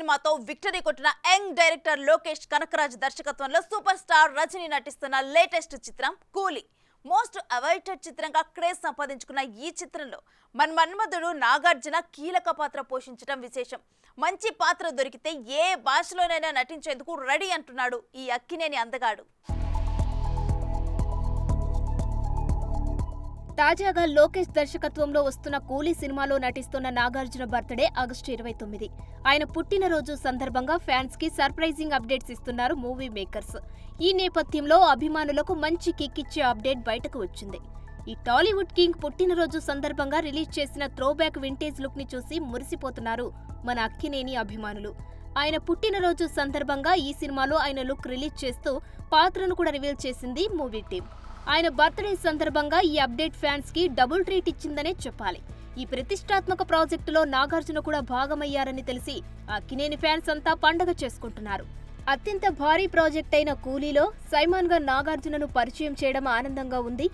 సినిమాతో విక్టరీ కొట్టిన young director Lokesh Kanagaraj దర్శకత్వంలో సూపర్ స్టార్ రజనీ నటిస్తున్న లేటెస్ట్ చిత్రం కూలీ. మోస్ట్ అవైటెడ్ చిత్రంగా క్రేజ్ సంపాదించుకున్న ఈ చిత్రంలో మన్మధుడు నాగార్జున కీలక పాత్ర పోషించడం విశేషం. మంచి పాత్ర దొరికితే ఏ భాషలోనైనా నటించేందుకు రెడీ అంటున్నాడు ఈ అక్కినేని అందగాడు. తాజాగా లోకేష్ దర్శకత్వంలో వస్తున్న కూలీ సినిమాలో నటిస్తున్న నాగార్జున బర్త్డే ఆగస్టు 29. ఆయన పుట్టినరోజు సందర్భంగా ఫ్యాన్స్ కి సర్ప్రైజింగ్ అప్డేట్స్ ఇస్తున్నారు మూవీ మేకర్స్. ఈ నేపథ్యంలో అభిమానులకు మంచి కిక్ ఇచ్చే అప్డేట్ బయటకు వచ్చింది. ఈ టాలీవుడ్ కింగ్ పుట్టినరోజు సందర్భంగా రిలీజ్ చేసిన త్రోబ్యాక్ వింటేజ్ లుక్ ని చూసి మురిసిపోతున్నారు మన అక్కినేని అభిమానులు. ఆయన పుట్టినరోజు సందర్భంగా ఈ సినిమాలో ఆయన లుక్ రిలీజ్ చేస్తూ పాత్రను కూడా రివీల్ చేసింది మూవీ టీం. ఆయన బర్త్డే సందర్భంగా ఈ అప్డేట్ ఫ్యాన్స్ కి డబుల్ ట్రీట్ ఇచ్చిందనే చెప్పాలి. ఈ ప్రతిష్టాత్మక ప్రాజెక్టులో నాగార్జున కూడా భాగమయ్యారని తెలిసి అక్కినేని ఫ్యాన్స్ అంతా పండగ చేసుకుంటున్నారు. అత్యంత భారీ ప్రాజెక్ట్ అయిన కూలీలో సైమాన్ గా నాగార్జునను పరిచయం చేయడం ఆనందంగా ఉంది.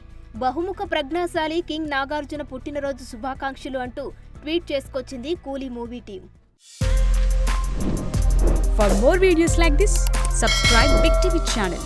బహుముఖ ప్రజ్ఞాశాలి కింగ్ నాగార్జున పుట్టినరోజు శుభాకాంక్షలు అంటూ ట్వీట్ చేసుకొచ్చింది కూలీ movie team. For more videos like this, subscribe Big TV channel.